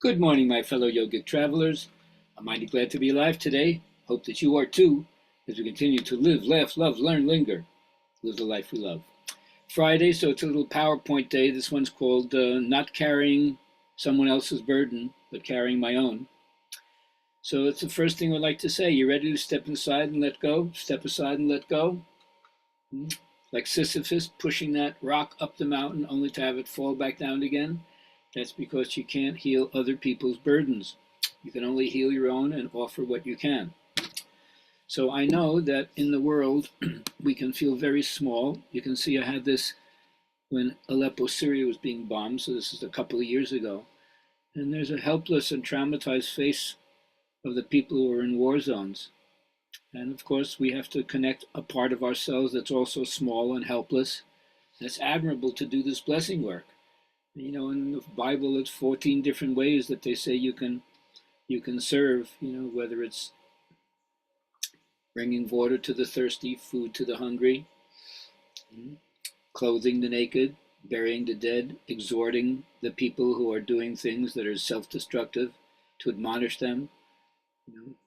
Good morning, my fellow yogic travelers. I'm mighty glad to be alive today. Hope that you are too, as we continue to live, laugh, love, learn, linger, live the life we love. Friday, so it's a little PowerPoint day. This one's called Not Carrying Someone Else's Burden, but Carrying My Own. So it's the first thing I'd like to say. You ready to step inside and let go? Step aside and let go? Like Sisyphus pushing that rock up the mountain only to have it fall back down again? That's because you can't heal other people's burdens. You can only heal your own and offer what you can. So I know that in the world we can feel very small. You can see I had this when Aleppo, Syria was being bombed, so this is a couple of years ago. And there's a helpless and traumatized face of the people who are in war zones. And of course, we have to connect a part of ourselves that's also small and helpless. And it's admirable to do this blessing work. You know, in the Bible, it's 14 different ways that they say you can serve. You know, whether it's bringing water to the thirsty, food to the hungry, clothing the naked, burying the dead, exhorting the people who are doing things that are self-destructive, to admonish them,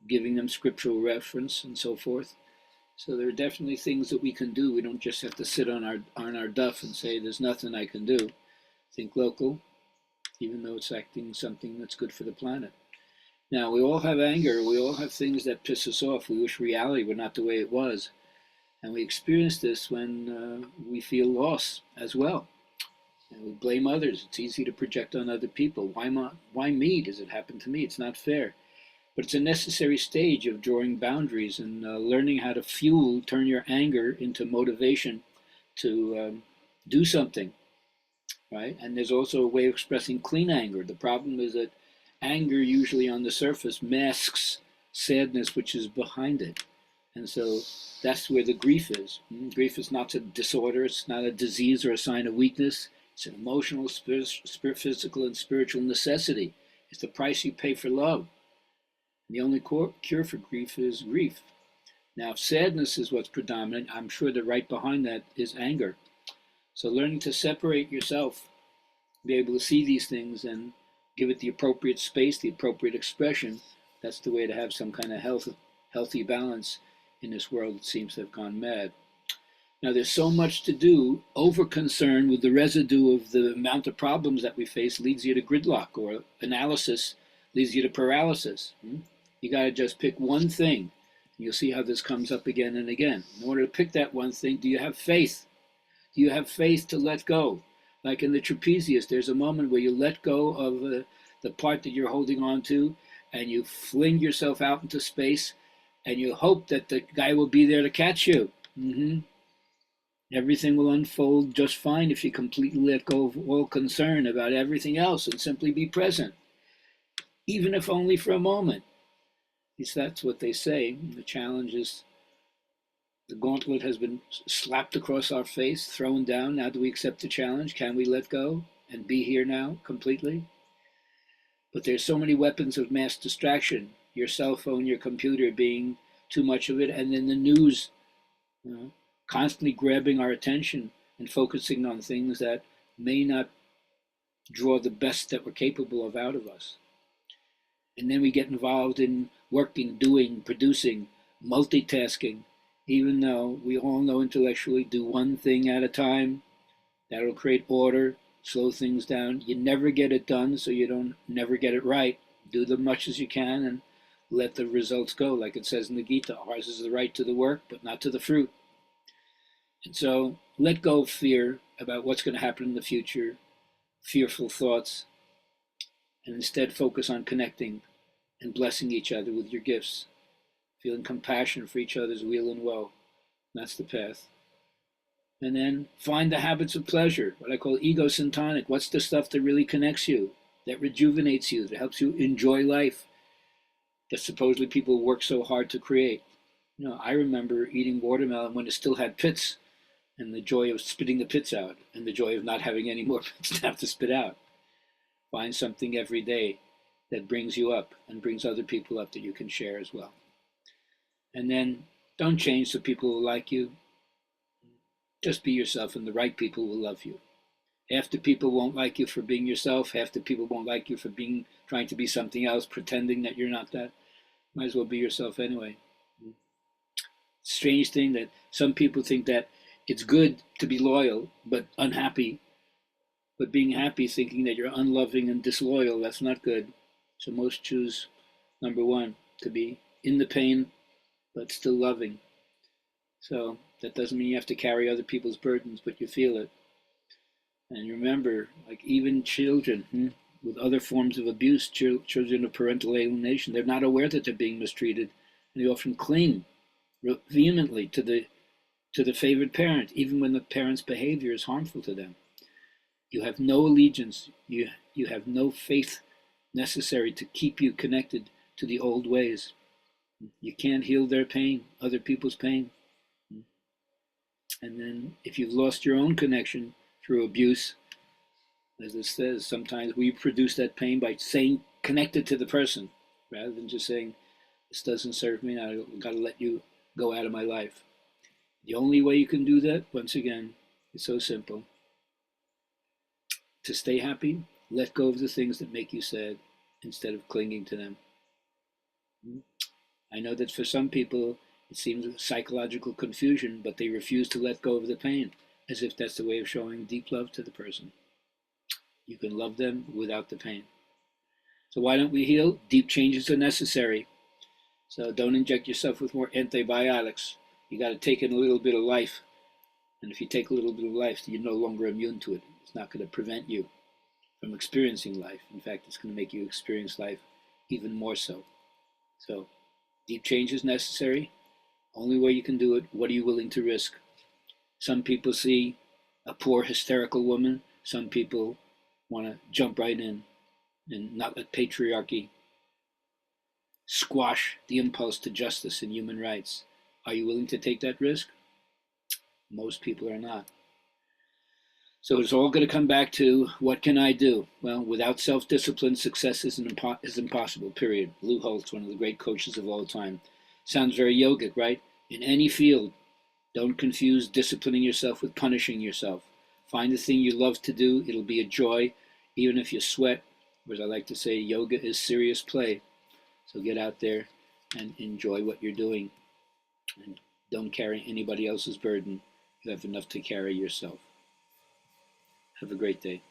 giving them scriptural reference and so forth. So there are definitely things that we can do. We don't just have to sit on our duff and say there's nothing I can do. Think local, even though it's acting something that's good for the planet. Now, we all have anger. We all have things that piss us off. We wish reality were not the way it was. And we experience this when we feel loss as well. And we blame others. It's easy to project on other people. Why me? Does it happen to me? It's not fair. But it's a necessary stage of drawing boundaries and learning how to turn your anger into motivation to do something, right? And there's also a way of expressing clean anger. The problem is that anger usually on the surface masks sadness, which is behind it. And so that's where the grief is. Grief is not a disorder. It's not a disease or a sign of weakness. It's an emotional, physical, and spiritual necessity. It's the price you pay for love. The only cure for grief is grief. Now, if sadness is what's predominant, I'm sure that right behind that is anger. So learning to separate yourself, be able to see these things and give it the appropriate space, the appropriate expression, that's the way to have some kind of healthy balance in this world that seems to have gone mad. Now, there's so much to do. Over concern with the residue of the amount of problems that we face leads you to gridlock, or analysis leads you to paralysis. You got to just pick one thing. You'll see how this comes up again and again. In order to pick that one thing, do you have faith? Do you have faith to let go? Like in the trapezius, there's a moment where you let go of the part that you're holding on to, and you fling yourself out into space, and you hope that the guy will be there to catch you. Everything will unfold just fine if you completely let go of all concern about everything else and simply be present, even if only for a moment. At least that's what they say. The challenge is the gauntlet has been slapped across our face, thrown down. Now do we accept the challenge? Can we let go and be here now completely? But there's so many weapons of mass distraction. Your cell phone, your computer being too much of it, and then the news constantly grabbing our attention and focusing on things that may not draw the best that we're capable of out of us. And then we get involved in working, doing, producing, multitasking, even though we all know intellectually do one thing at a time. That'll create order, slow things down. You never get it done, so you don't never get it right. Do the much as you can and let the results go. Like it says in the Gita, ours is the right to the work, but not to the fruit. And so let go of fear about what's going to happen in the future, fearful thoughts, and instead focus on connecting and blessing each other with your gifts, feeling compassion for each other's weal and woe. That's the path. And then find the habits of pleasure, what I call ego syntonic. What's the stuff that really connects you, that rejuvenates you, that helps you enjoy life, that supposedly people work so hard to create? I remember eating watermelon when it still had pits, and the joy of spitting the pits out, and the joy of not having any more pits to have to spit out. Find something every day that brings you up and brings other people up that you can share as well. And then don't change so people will like you. Just be yourself and the right people will love you. Half the people won't like you for being yourself. Half the people won't like you for trying to be something else, pretending that you're not that. Might as well be yourself anyway. Strange thing that some people think that it's good to be loyal but unhappy, but being happy thinking that you're unloving and disloyal, that's not good. So most choose number one, to be in the pain but still loving. So that doesn't mean you have to carry other people's burdens, but you feel it. And remember, like even children with other forms of abuse, children of parental alienation, they're not aware that they're being mistreated, and they often cling vehemently to the favored parent, even when the parent's behavior is harmful to them. You have no allegiance. You have no faith necessary to keep you connected to the old ways. You can't heal their pain, other people's pain. And then if you've lost your own connection through abuse, as it says, sometimes we produce that pain by staying connected to the person rather than just saying, this doesn't serve me, I've got to let you go out of my life. The only way you can do that, once again, is so simple. To stay happy, let go of the things that make you sad instead of clinging to them. I know that for some people it seems a psychological confusion, but they refuse to let go of the pain, as if that's the way of showing deep love to the person. You can love them without the pain. So why don't we heal? Deep changes are necessary. So don't inject yourself with more antibiotics. You got to take in a little bit of life. And if you take a little bit of life, you're no longer immune to it. It's not going to prevent you from experiencing life. In fact, it's going to make you experience life even more so. So deep change is necessary. Only way you can do it, what are you willing to risk? Some people see a poor hysterical woman. Some people want to jump right in and not let patriarchy squash the impulse to justice and human rights. Are you willing to take that risk? Most people are not. So it's all going to come back to what can I do? Well, without self-discipline, success is impossible, period. Lou Holtz, one of the great coaches of all time. Sounds very yogic, right? In any field, don't confuse disciplining yourself with punishing yourself. Find the thing you love to do. It'll be a joy, even if you sweat. Or as I like to say, yoga is serious play. So get out there and enjoy what you're doing. And don't carry anybody else's burden. You have enough to carry yourself. Have a great day.